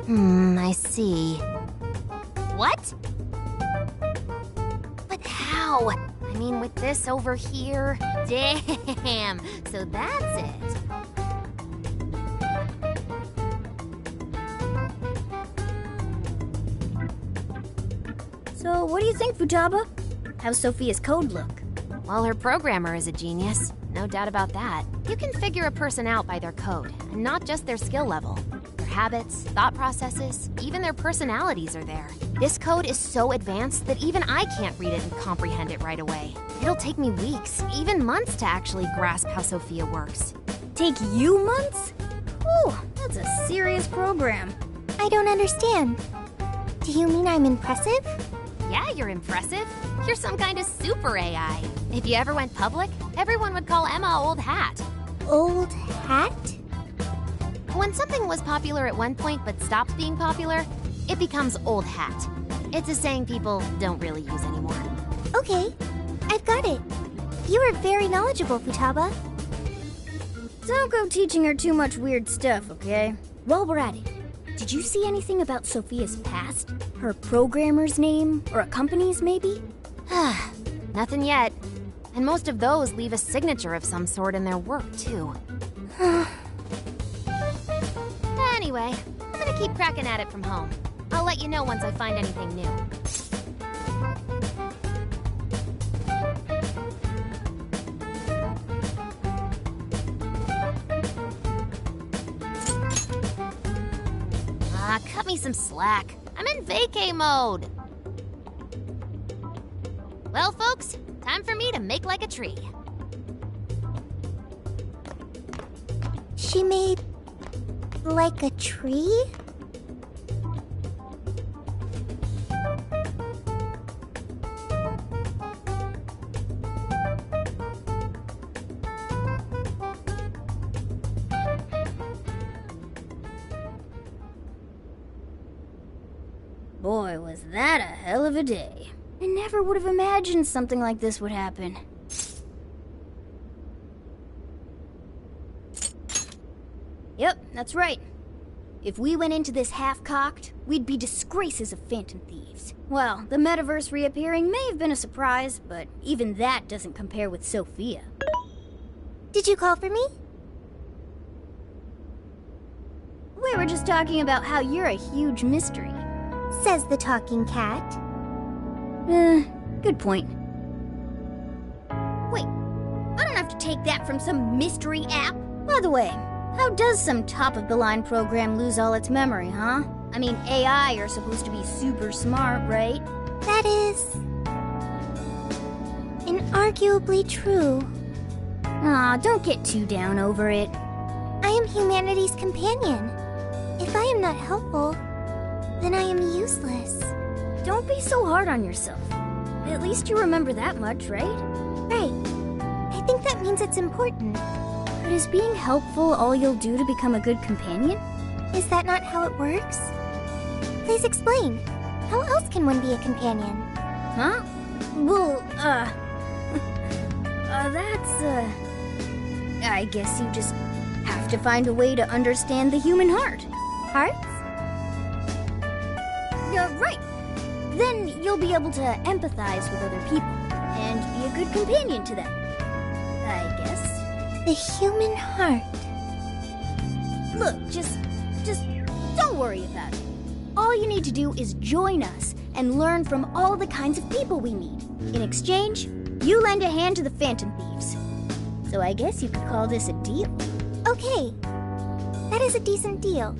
I see. What? But how? I mean, with this over here? Damn! So that's it. So, what do you think, Futaba? How's Sophia's code look? Well, her programmer is a genius. No doubt about that. You can figure a person out by their code, and not just their skill level. Their habits, thought processes, even their personalities are there. This code is so advanced that even I can't read it and comprehend it right away. It'll take me weeks, even months to actually grasp how Sophia works. Take you months? Whew, that's a serious program. I don't understand. Do you mean I'm impressive? Yeah, you're impressive. You're some kind of super AI. If you ever went public, everyone would call Emma Old Hat. Old hat? When something was popular at one point but stopped being popular, it becomes old hat. It's a saying people don't really use anymore. Okay, I've got it. You are very knowledgeable, Futaba. Don't go teaching her too much weird stuff, okay? While we're at it, did you see anything about Sophia's past? Her programmer's name? Or a company's, maybe? Nothing yet. And most of those leave a signature of some sort in their work, too. Anyway, I'm gonna keep cracking at it from home. I'll let you know once I find anything new. Cut me some slack. I'm in vacay mode. Well, folks, time for me to make like a tree. She made... like a tree? Boy, was that a hell of a day. I never would have imagined something like this would happen. Yep, that's right. If we went into this half-cocked, we'd be disgraces of phantom thieves. Well, the metaverse reappearing may have been a surprise, but even that doesn't compare with Sophia. Did you call for me? We were just talking about how you're a huge mystery. Says the talking cat. Good point. Wait, I don't have to take that from some mystery app. By the way, how does some top-of-the-line program lose all its memory, huh? I mean, AI are supposed to be super smart, right? That is... inarguably true. Aw, don't get too down over it. I am humanity's companion. If I am not helpful, then I am useless. Don't be so hard on yourself. At least you remember that much, right? Right. I think that means it's important. But is being helpful all you'll do to become a good companion? Is that not how it works? Please explain. How else can one be a companion? Huh? Well, I guess you just have to find a way to understand the human heart. Hearts? Right. Then you'll be able to empathize with other people and be a good companion to them. I guess. The human heart. Look, just don't worry about it. All you need to do is join us and learn from all the kinds of people we meet. In exchange, you lend a hand to the Phantom Thieves. So I guess you could call this a deal. Okay. That is a decent deal.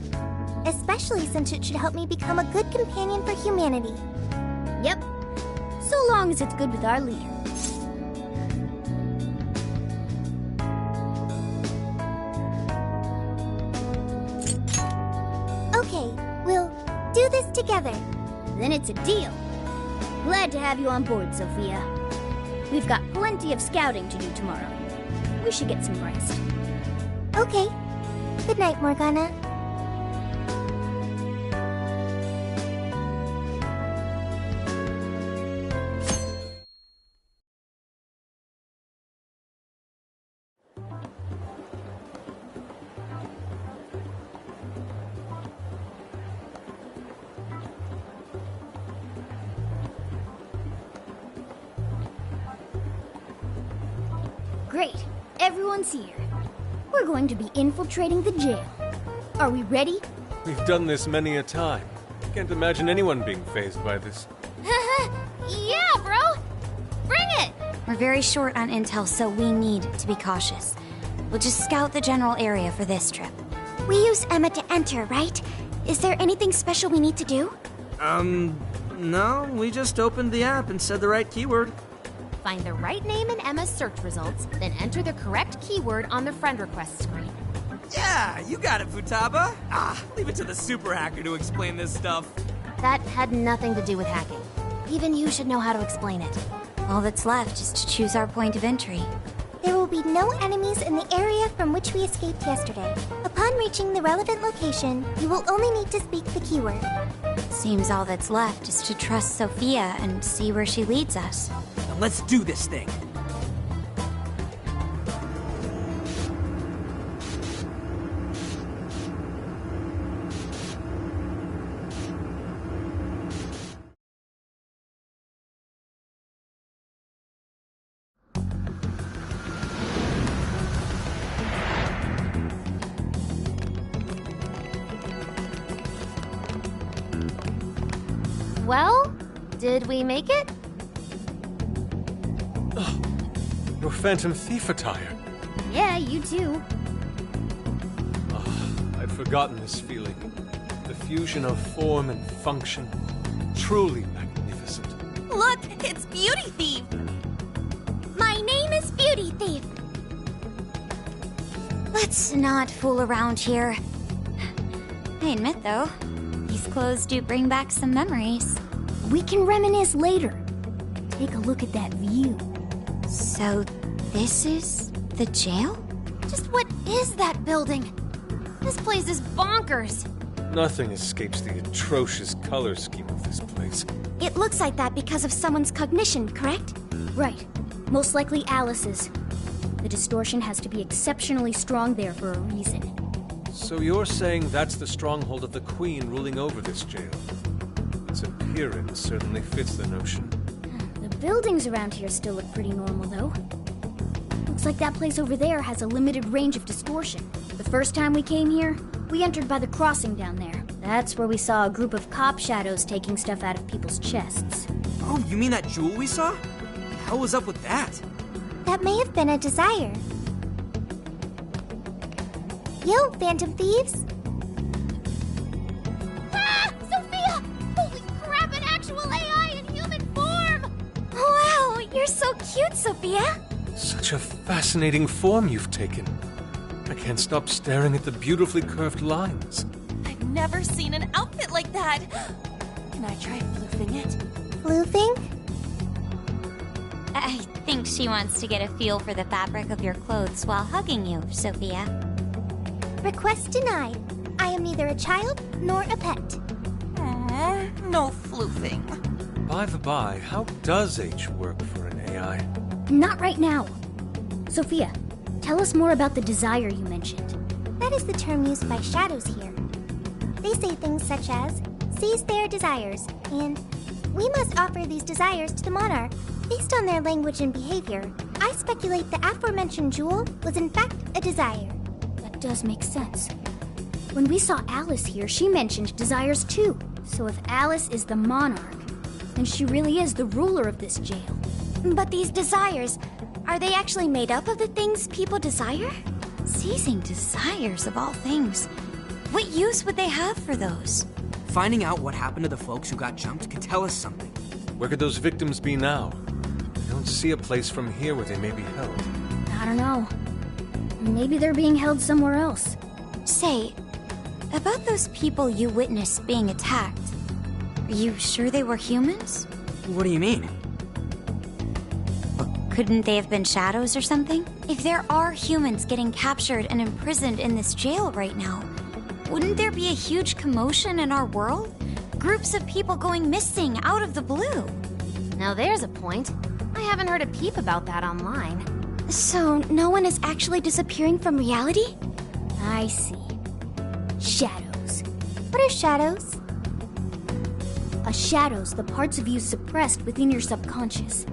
Especially since it should help me become a good companion for humanity. Yep. So long as it's good with our leader. Okay, we'll do this together. Then it's a deal. Glad to have you on board, Sophia. We've got plenty of scouting to do tomorrow. We should get some rest. Okay. Good night, Morgana. Great. Everyone's here. We're going to be infiltrating the jail. Are we ready? We've done this many a time. Can't imagine anyone being fazed by this. Yeah, bro! Bring it! We're very short on intel, so we need to be cautious. We'll just scout the general area for this trip. We use Emma to enter, right? Is there anything special we need to do? No, we just opened the app and said the right keyword. Find the right name in Emma's search results, then enter the correct keyword on the friend request screen. Yeah, you got it, Futaba. Leave it to the super hacker to explain this stuff. That had nothing to do with hacking. Even you should know how to explain it. All that's left is to choose our point of entry. There will be no enemies in the area from which we escaped yesterday. Upon reaching the relevant location, you will only need to speak the keyword. Seems all that's left is to trust Sophia and see where she leads us. Now let's do this thing. Well, did we make it? Your Phantom Thief attire. Yeah, you too. I'd forgotten this feeling. The fusion of form and function. Truly magnificent. Look, it's Beauty Thief! My name is Beauty Thief. Let's not fool around here. I admit, though, these clothes do bring back some memories. We can reminisce later. Take a look at that view. So, this is the jail? Just what is that building? This place is bonkers. Nothing escapes the atrocious color scheme of this place. It looks like that because of someone's cognition, correct? Right. Most likely Alice's. The distortion has to be exceptionally strong there for a reason. So you're saying that's the stronghold of the Queen ruling over this jail? Its appearance certainly fits the notion. The buildings around here still look pretty normal, though. Looks like that place over there has a limited range of distortion. The first time we came here, we entered by the crossing down there. That's where we saw a group of cop shadows taking stuff out of people's chests. Oh, you mean that jewel we saw? What the hell was up with that? That may have been a desire. Yo, Phantom Thieves! Ah! Sophia! Holy crap, an actual AI in human form! Wow, you're so cute, Sophia! Such a fascinating form you've taken. I can't stop staring at the beautifully curved lines. I've never seen an outfit like that! Can I try floofing it? Floofing? I think she wants to get a feel for the fabric of your clothes while hugging you, Sophia. Request denied. I am neither a child nor a pet. No floofing. By the by, how does H work for an AI? Not right now. Sophia, tell us more about the desire you mentioned. That is the term used by shadows here. They say things such as, seize their desires, and we must offer these desires to the monarch. Based on their language and behavior, I speculate the aforementioned jewel was in fact a desire. That does make sense. When we saw Alice here, she mentioned desires too. So if Alice is the monarch, then she really is the ruler of this jail. But these desires, are they actually made up of the things people desire? Seizing desires of all things. What use would they have for those? Finding out what happened to the folks who got jumped could tell us something. Where could those victims be now? I don't see a place from here where they may be held. I don't know. Maybe they're being held somewhere else. Say, about those people you witnessed being attacked, are you sure they were humans? What do you mean? Couldn't they have been shadows or something? If there are humans getting captured and imprisoned in this jail right now, wouldn't there be a huge commotion in our world? Groups of people going missing out of the blue. Now there's a point. I haven't heard a peep about that online. So, no one is actually disappearing from reality? I see. Shadows. What are shadows? A shadow's the parts of you suppressed within your subconscious.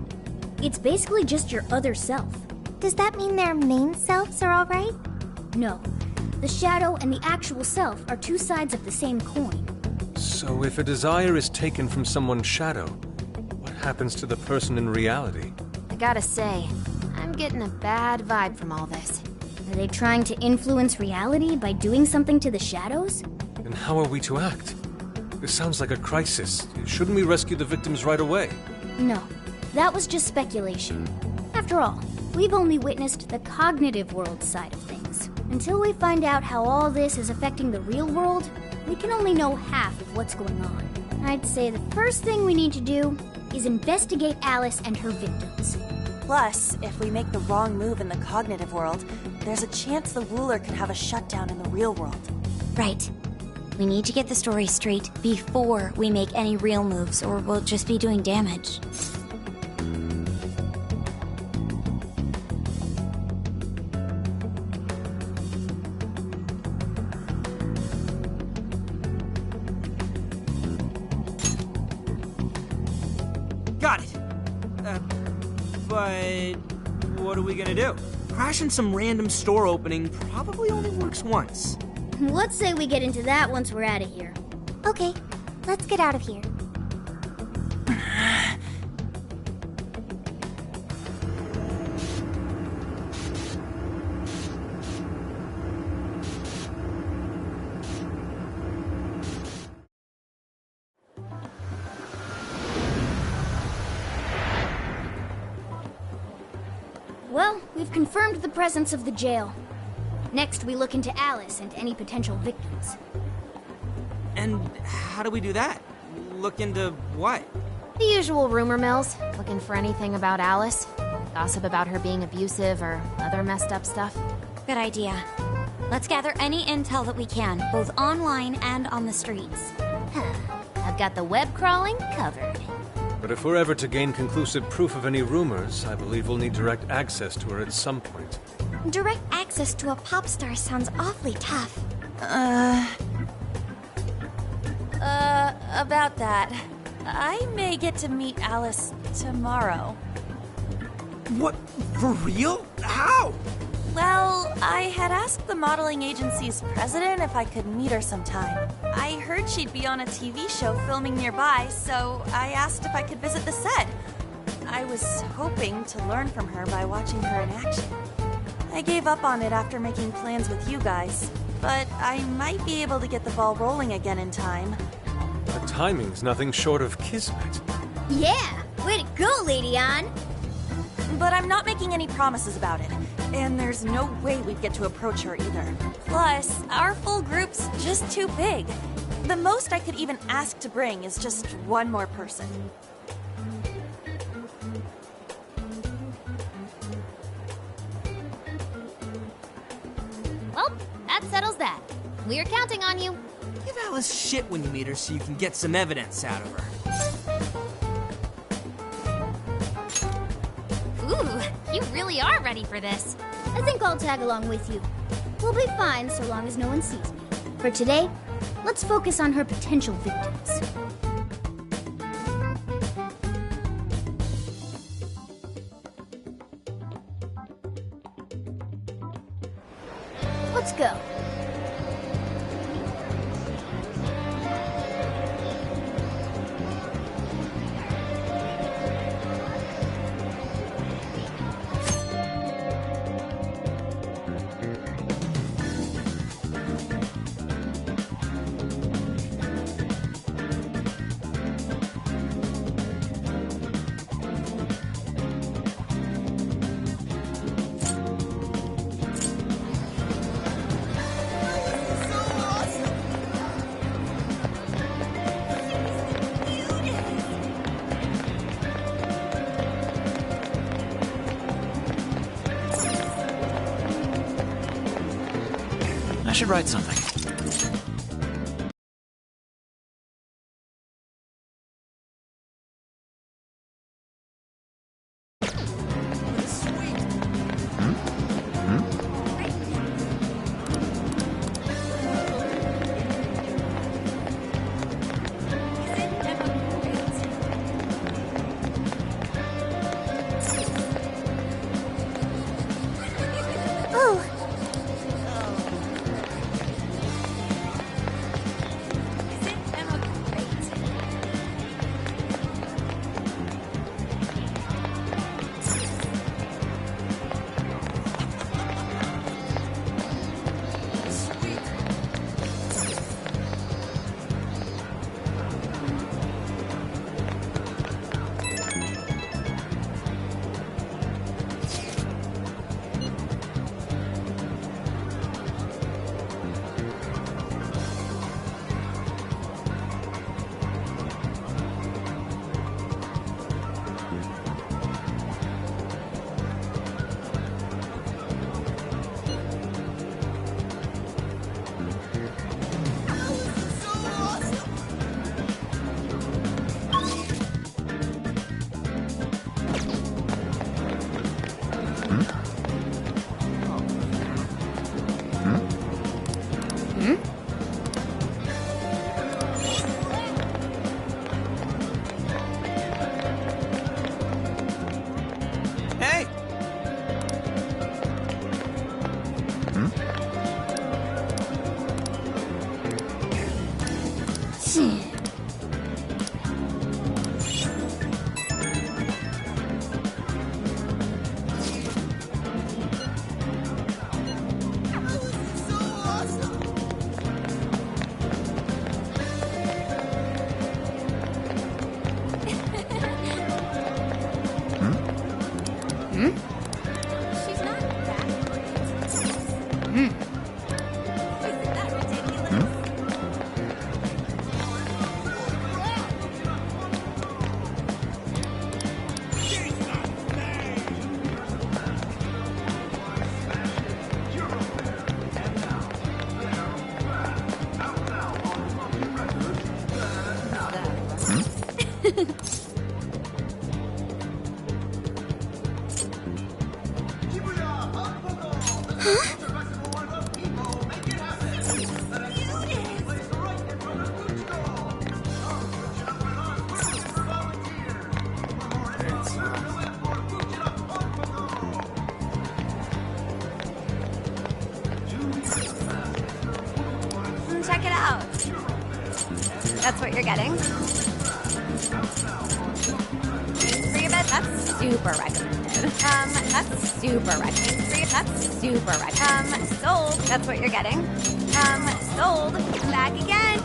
It's basically just your other self. Does that mean their main selves are alright? No. The shadow and the actual self are two sides of the same coin. So if a desire is taken from someone's shadow, what happens to the person in reality? I gotta say, I'm getting a bad vibe from all this. Are they trying to influence reality by doing something to the shadows? Then how are we to act? This sounds like a crisis. Shouldn't we rescue the victims right away? No. That was just speculation. After all, we've only witnessed the cognitive world side of things. Until we find out how all this is affecting the real world, we can only know half of what's going on. I'd say the first thing we need to do is investigate Alice and her victims. Plus, if we make the wrong move in the cognitive world, there's a chance the ruler could have a shutdown in the real world. Right. We need to get the story straight before we make any real moves, or we'll just be doing damage. Got it. But what are we gonna do? Crashing some random store opening probably only works once. Let's say we get into that once we're out of here. Okay, let's get out of here. Well, we've confirmed the presence of the jail. Next, we look into Alice and any potential victims. And how do we do that? Look into what? The usual rumor mills, looking for anything about Alice. Gossip about her being abusive or other messed up stuff. Good idea. Let's gather any intel that we can, both online and on the streets. I've got the web crawling covered. But if we're ever to gain conclusive proof of any rumors, I believe we'll need direct access to her at some point. Direct access to a pop star sounds awfully tough. About that. I may get to meet Alice tomorrow. What? For real? How? Well, I had asked the modeling agency's president if I could meet her sometime. I heard she'd be on a TV show filming nearby, so I asked if I could visit the set. I was hoping to learn from her by watching her in action. I gave up on it after making plans with you guys, but I might be able to get the ball rolling again in time. The timing's nothing short of kismet. Yeah! Way to go, Lady Ann! But I'm not making any promises about it, and there's no way we'd get to approach her either. Plus, our full group's just too big. The most I could even ask to bring is just one more person. Well, that settles that. We're counting on you. Give Alice shit when you meet her so you can get some evidence out of her. Ooh, you really are ready for this. I think I'll tag along with you. We'll be fine so long as no one sees me. For today, let's focus on her potential victims. Let's go. I should write something. She's not that great. Isn't that ridiculous? Check it out. That's what you're getting. For your bed, that's super recommended. That's super recommended. That's super recommended. Sold. That's what you're getting. Sold. Back again.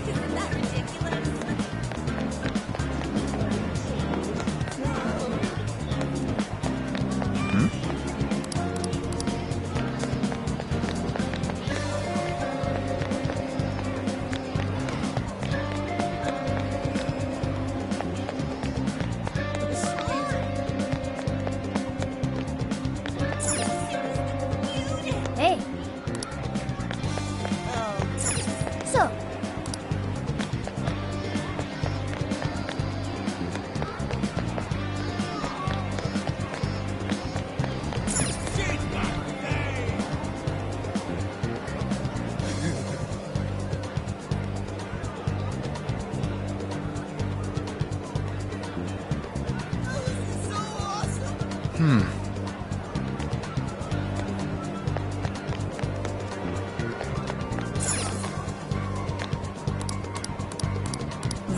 Isn't that ridiculous? Hey. So,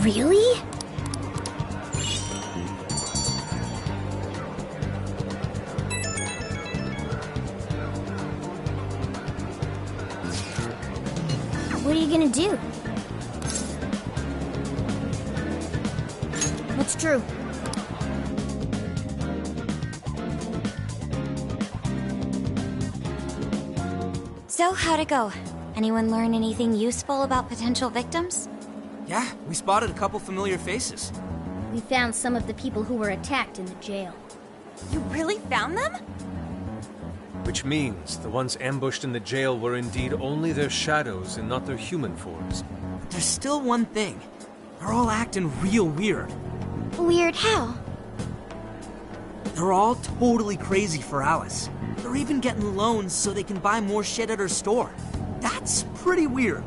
really? What are you gonna do? What's true? So, how'd it go? Anyone learn anything useful about potential victims? Yeah, we spotted a couple familiar faces. We found some of the people who were attacked in the jail. You really found them? Which means the ones ambushed in the jail were indeed only their shadows and not their human forms. But there's still one thing. They're all acting real weird. Weird how? They're all totally crazy for Alice. They're even getting loans so they can buy more shit at her store. That's pretty weird.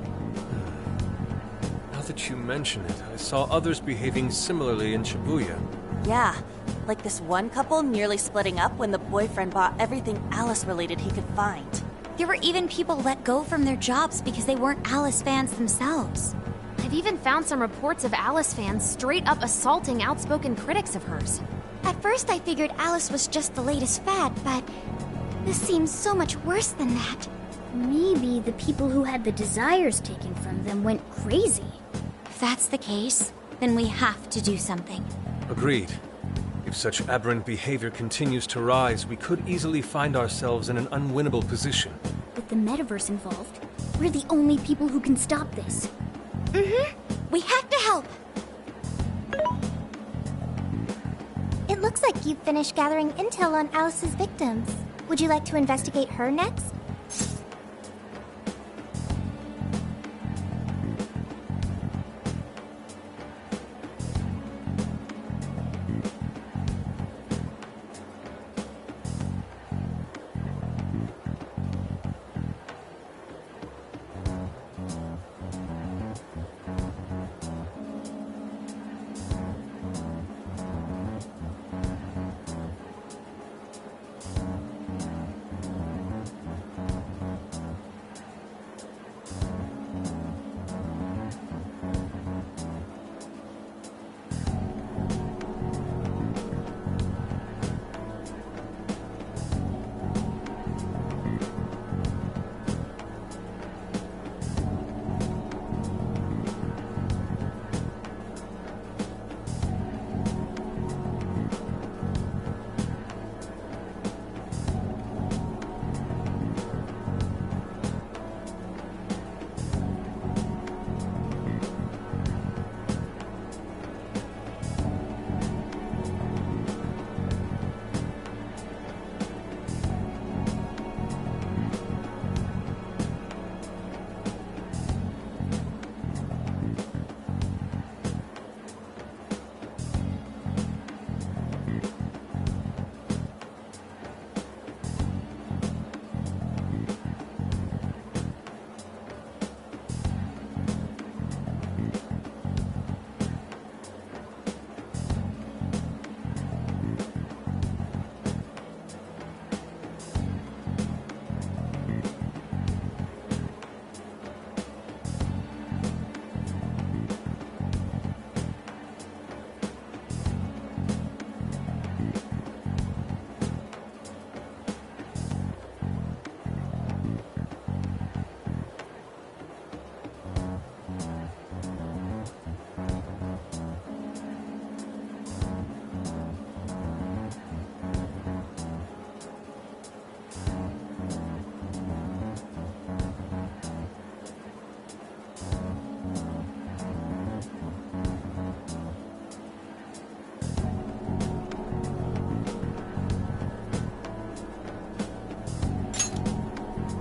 Now that you mention it, I saw others behaving similarly in Shibuya. Yeah, like this one couple nearly splitting up when the boyfriend bought everything Alice-related he could find. There were even people let go from their jobs because they weren't Alice fans themselves. I've even found some reports of Alice fans straight up assaulting outspoken critics of hers. At first I figured Alice was just the latest fad, but this seems so much worse than that. Maybe the people who had the desires taken from them went crazy. If that's the case, then we have to do something. Agreed. If such aberrant behavior continues to rise, we could easily find ourselves in an unwinnable position. With the metaverse involved, we're the only people who can stop this. We have to help. It looks like you've finished gathering intel on Alice's victims. Would you like to investigate her next?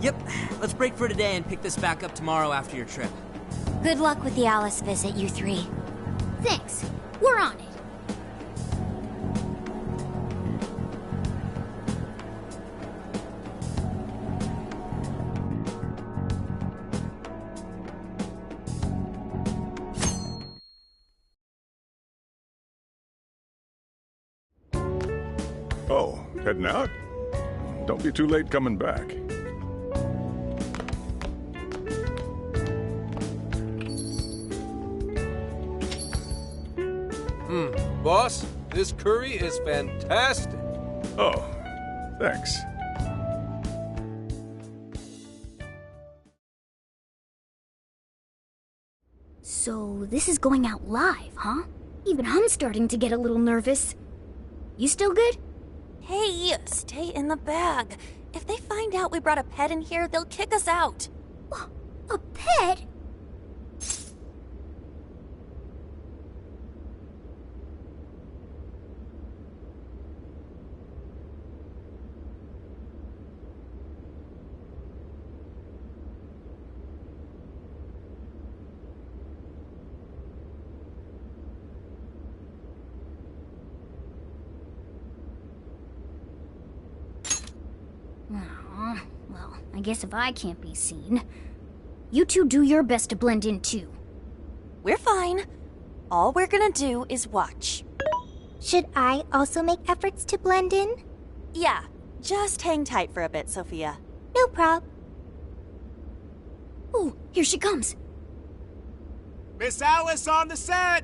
Yep, let's break for today and pick this back up tomorrow after your trip. Good luck with the Alice visit, you three. Thanks. We're on it. Oh, heading out? Don't be too late coming back. Boss, this curry is fantastic. Oh, thanks. So this is going out live, huh? Even I'm starting to get a little nervous. You still good? Hey, stay in the bag. If they find out we brought a pet in here, they'll kick us out. A pet? Well, I guess if I can't be seen, you two do your best to blend in too. We're fine. All we're gonna do is watch. Should I also make efforts to blend in? Yeah, just hang tight for a bit, Sophia. No prob. Oh, here she comes. Miss Alice on the set!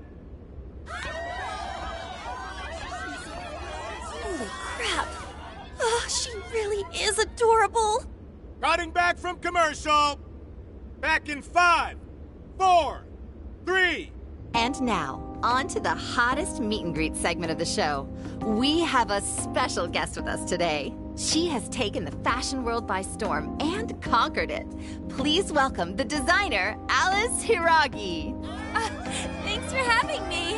Holy crap! Oh, she really is adorable! Cutting back from commercial! Back in 5, 4, 3... And now, on to the hottest meet and greet segment of the show. We have a special guest with us today. She has taken the fashion world by storm and conquered it. Please welcome the designer, Alice Hiragi. Thanks for having me.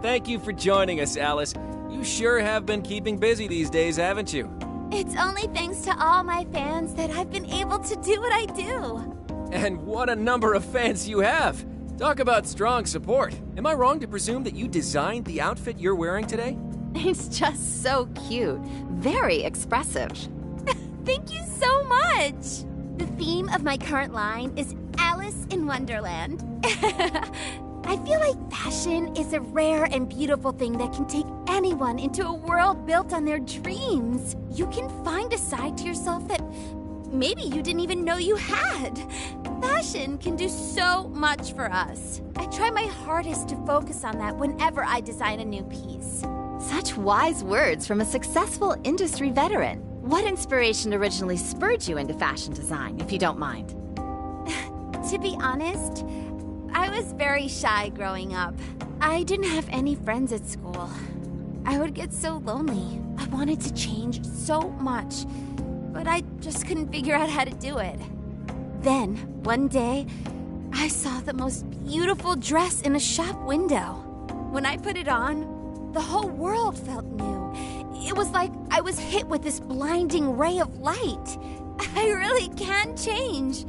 Thank you for joining us, Alice. You sure have been keeping busy these days, haven't you? It's only thanks to all my fans that I've been able to do what I do. And what a number of fans you have! Talk about strong support. Am I wrong to presume that you designed the outfit you're wearing today? It's just so cute. Very expressive. Thank you so much! The theme of my current line is Alice in Wonderland. I feel like fashion is a rare and beautiful thing that can take anyone into a world built on their dreams. You can find a side to yourself that maybe you didn't even know you had. Fashion can do so much for us. I try my hardest to focus on that whenever I design a new piece. Such wise words from a successful industry veteran. What inspiration originally spurred you into fashion design, if you don't mind? To be honest, I was very shy growing up. I didn't have any friends at school. I would get so lonely. I wanted to change so much, but I just couldn't figure out how to do it. Then, one day, I saw the most beautiful dress in a shop window. When I put it on, the whole world felt new. It was like I was hit with this blinding ray of light. I really can change.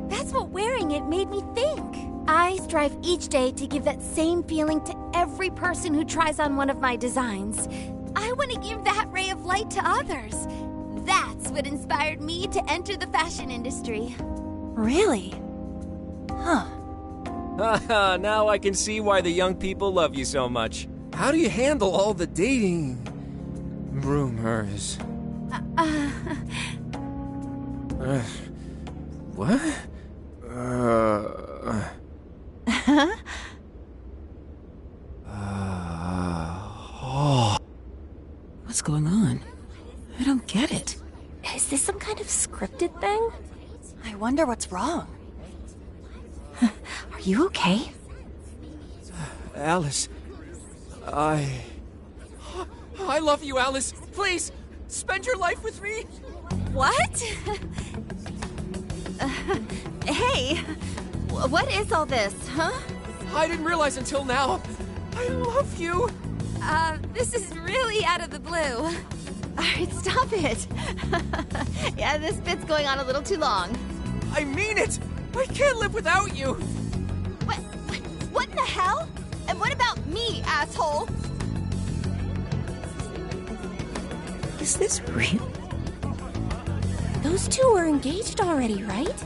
That's what wearing it made me think. I strive each day to give that same feeling to every person who tries on one of my designs. I want to give that ray of light to others. That's what inspired me to enter the fashion industry. Really? Huh. Haha, now I can see why the young people love you so much. How do you handle all the dating rumors? What? What's going on? I don't get it. Is this some kind of scripted thing? I wonder what's wrong. Are you okay? Alice, I love you, Alice. Please, spend your life with me. What? Hey, what is all this, huh? I didn't realize until now. I love you. This is really out of the blue. Alright, stop it. Yeah, this bit's going on a little too long. I mean it! I can't live without you! What in the hell? And what about me, asshole? Is this real? Those two are engaged already, right?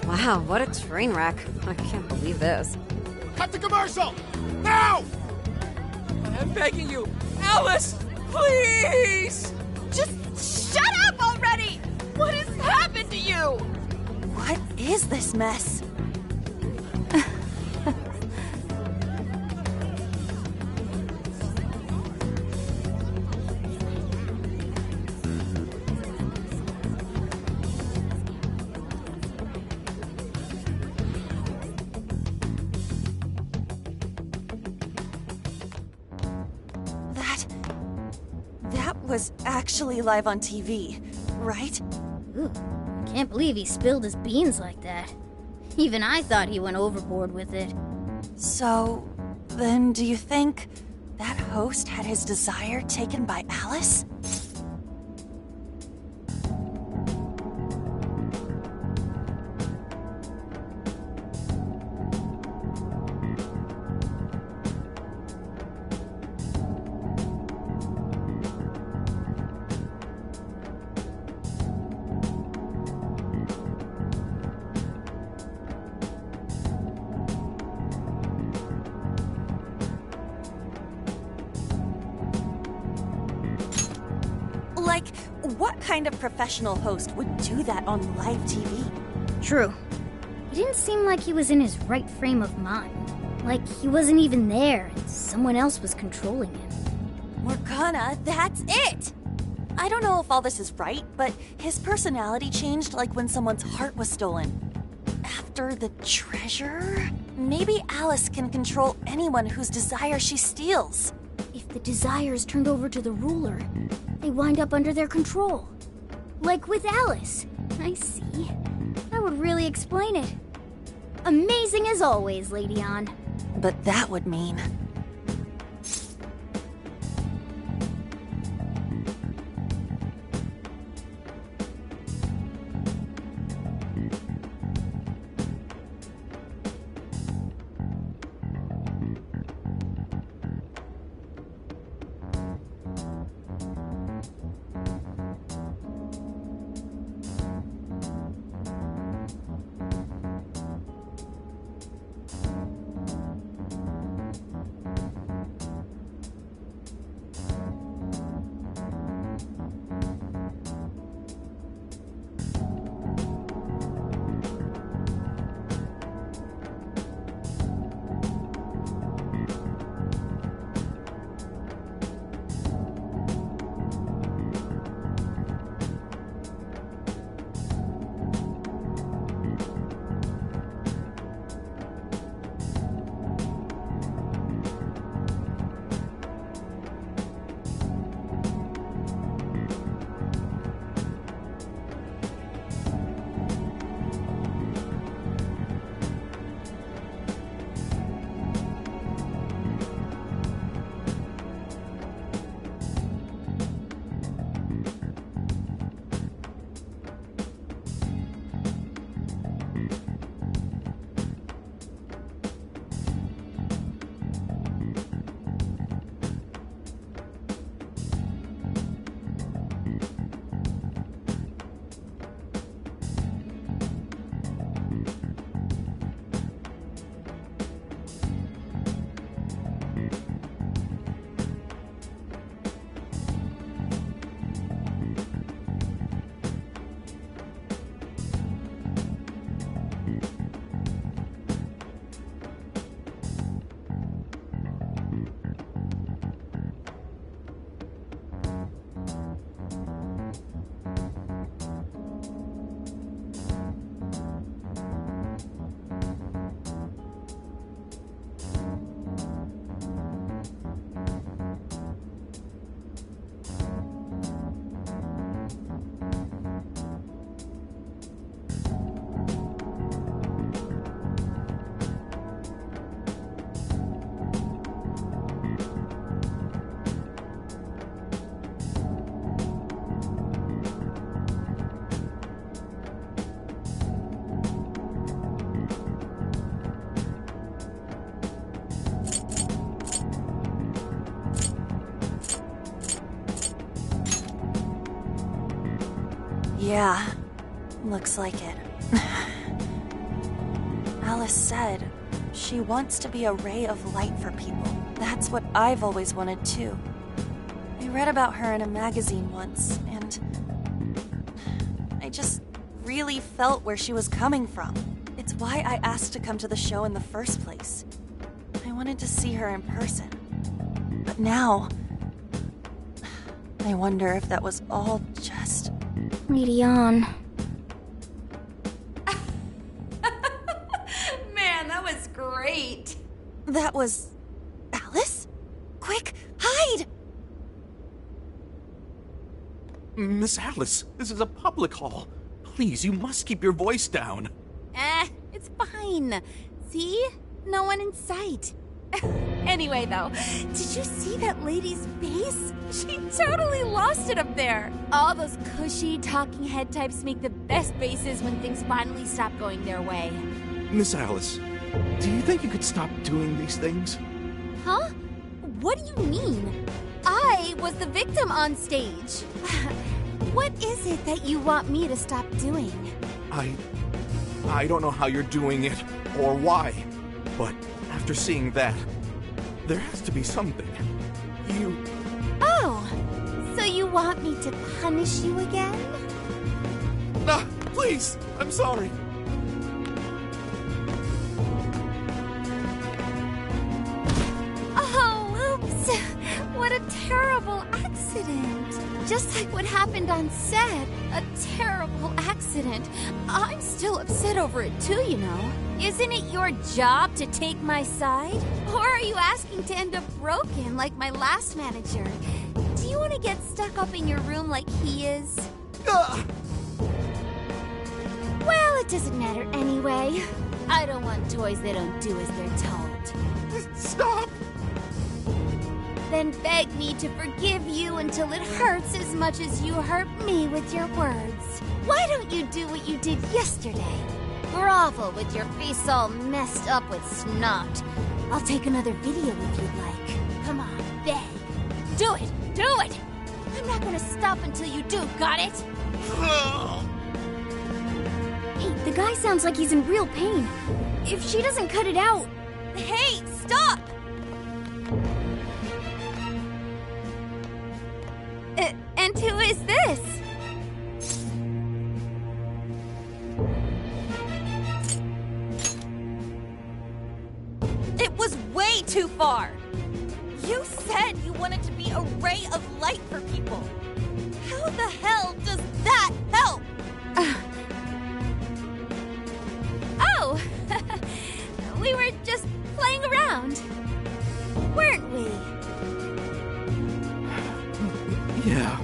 Wow, what a train wreck. I can't believe this. Cut the commercial! Now! I'm begging you, Alice! Please! Just shut up already! What has happened to you? What is this mess? That was actually live on TV, right? Ooh, I can't believe he spilled his beans like that. Even I thought he went overboard with it. So, then do you think that host had his desire taken by Alice? Like, what kind of professional host would do that on live TV? True. He didn't seem like he was in his right frame of mind. Like he wasn't even there and someone else was controlling him. Morgana, that's it! I don't know if all this is right, but his personality changed like when someone's heart was stolen. After the treasure? Maybe Alice can control anyone whose desire she steals. If the desire is turned over to the ruler, they wind up under their control. Like with Alice. I see. That would really explain it. Amazing as always, Lady Ann. But that would mean... Yeah, looks like it. Alice said she wants to be a ray of light for people. That's what I've always wanted too. I read about her in a magazine once, and I just really felt where she was coming from. It's why I asked to come to the show in the first place. I wanted to see her in person. But now, I wonder if that was all just... Lady Ann. Man, that was great. That was... Alice? Quick, hide! Miss Alice, this is a public hall. Please, you must keep your voice down. It's fine. See? No one in sight. Anyway, though, did you see that lady's face? She totally lost it up there. All those cushy, talking head types make the best faces when things finally stop going their way. Miss Alice, do you think you could stop doing these things? Huh? What do you mean? I was the victim on stage. What is it that you want me to stop doing? I don't know how you're doing it, or why, but after seeing that, there has to be something. Oh, so you want me to punish you again? Please, I'm sorry. Oh, oops. What a terrible accident. Just like what happened on set. A terrible accident. I'm still upset over it too, you know. Isn't it your job to take my side? Or are you asking to end up broken like my last manager? Do you want to get stuck up in your room like he is? Well, it doesn't matter anyway. I don't want toys that don't do as they're told. Stop! Then beg me to forgive you until it hurts as much as you hurt me with your words. Why don't you do what you did yesterday? Grovel with your face all messed up with snot. I'll take another video if you'd like. Come on, beg. Do it! Do it! I'm not gonna stop until you do, got it? Hey, the guy sounds like he's in real pain. If she doesn't cut it out... Hey, stop! And who is this? It was way too far! You said you wanted to be a ray of light for people. How the hell does that help? Oh! We were just playing around. Weren't we? Yeah.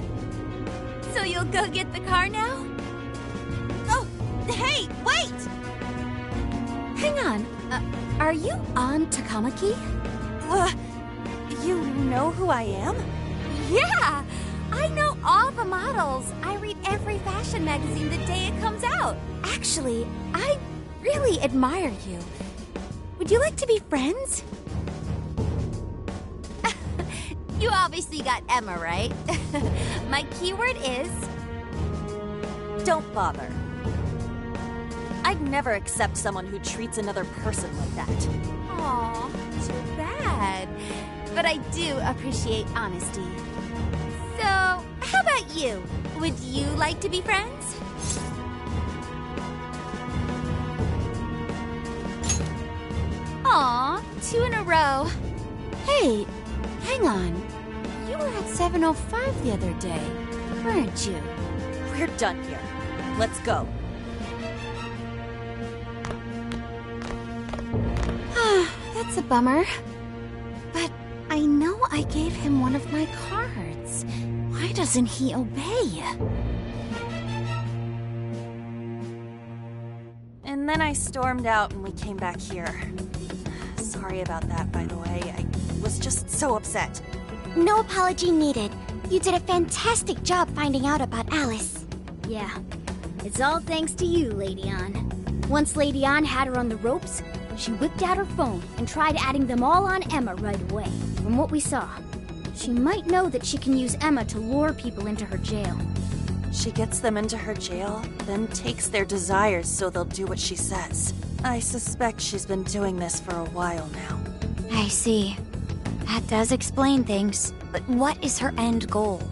So you'll go get the car now? Oh, hey, wait! Hang on. Are you on Takamaki? You know who I am? Yeah! I know all the models. I read every fashion magazine the day it comes out. Actually, I really admire you. Would you like to be friends? You obviously got Emma, right? My keyword is... Don't bother. I'd never accept someone who treats another person like that. Aw, too bad. But I do appreciate honesty. So, how about you? Would you like to be friends? Aw, 2 in a row. Hey, hang on. You were at 7:05 the other day, weren't you? We're done here. Let's go. That's a bummer. But I know I gave him one of my cards. Why doesn't he obey? And then I stormed out and we came back here. Sorry about that, by the way. I was just so upset. No apology needed. You did a fantastic job finding out about Alice. Yeah, it's all thanks to you, Lady Ann. Once Lady Ann had her on the ropes, she whipped out her phone and tried adding them all on Emma right away. From what we saw, she might know that she can use Emma to lure people into her jail. She gets them into her jail, then takes their desires so they'll do what she says. I suspect she's been doing this for a while now. I see. That does explain things. But what is her end goal?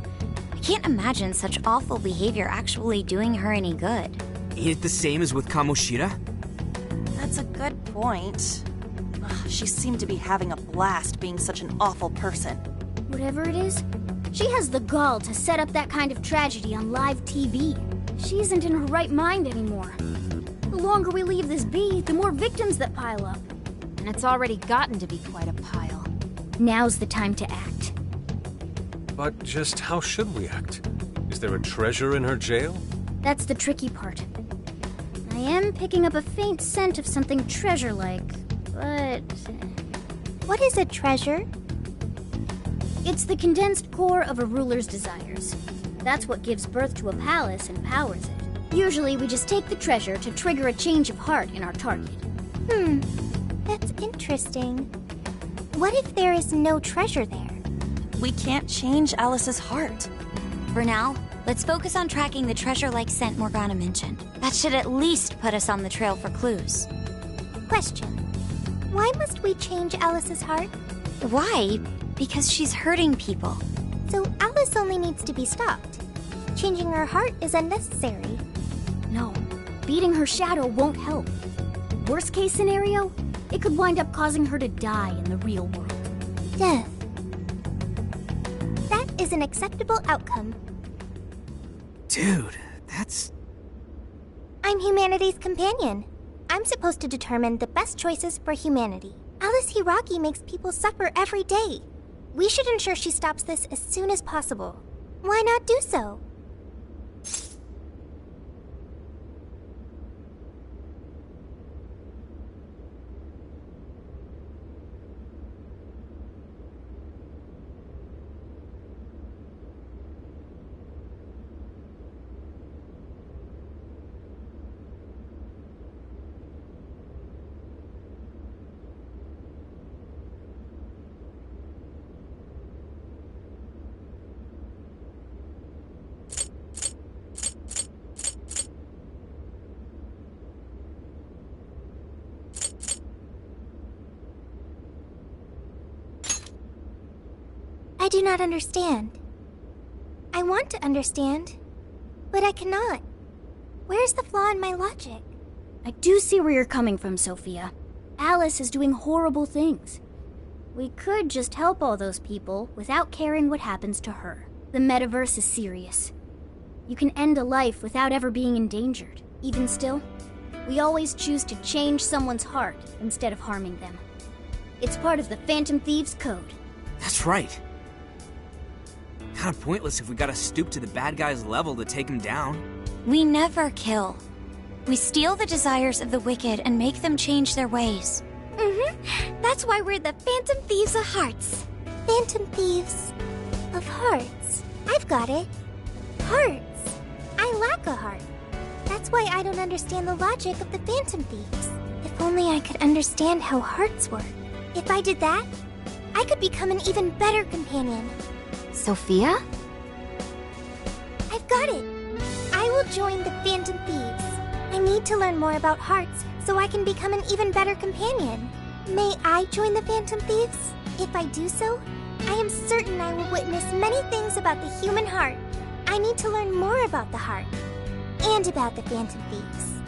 I can't imagine such awful behavior actually doing her any good. Ain't it the same as with Kamoshida? That's a good point. Ugh, she seemed to be having a blast being such an awful person. Whatever it is, she has the gall to set up that kind of tragedy on live TV. She isn't in her right mind anymore. The longer we leave this be, the more victims that pile up. And it's already gotten to be quite a pile. Now's the time to act. But just how should we act? Is there a treasure in her jail? That's the tricky part. I am picking up a faint scent of something treasure-like, but... What is a treasure? It's the condensed core of a ruler's desires. That's what gives birth to a palace and powers it. Usually we just take the treasure to trigger a change of heart in our target. That's interesting. What if there is no treasure there? We can't change Alice's heart. For now, let's focus on tracking the treasure-like scent Morgana mentioned. That should at least put us on the trail for clues. Question. Why must we change Alice's heart? Why? Because she's hurting people. So Alice only needs to be stopped. Changing her heart is unnecessary. No, beating her shadow won't help. Worst case scenario, it could wind up causing her to die in the real world. Death. That is an acceptable outcome. Dude, that's... I'm humanity's companion. I'm supposed to determine the best choices for humanity. Alice Hiraki makes people suffer every day. We should ensure she stops this as soon as possible. Why not do so? I do not understand. I want to understand, but I cannot. Where's the flaw in my logic? I do see where you're coming from, Sophia. Alice is doing horrible things. We could just help all those people without caring what happens to her. The metaverse is serious. You can end a life without ever being endangered. Even still, we always choose to change someone's heart instead of harming them. It's part of the Phantom Thieves' code. That's right. Kinda pointless if we gotta stoop to the bad guy's level to take him down. We never kill. We steal the desires of the wicked and make them change their ways. That's why we're the Phantom Thieves of Hearts. Phantom Thieves of Hearts. I've got it. Hearts. I lack a heart. That's why I don't understand the logic of the Phantom Thieves. If only I could understand how hearts work. If I did that, I could become an even better companion. Sophia? I've got it. I will join the Phantom Thieves. I need to learn more about hearts so I can become an even better companion. May I join the Phantom Thieves? If I do so, I am certain I will witness many things about the human heart. I need to learn more about the heart and about the Phantom Thieves.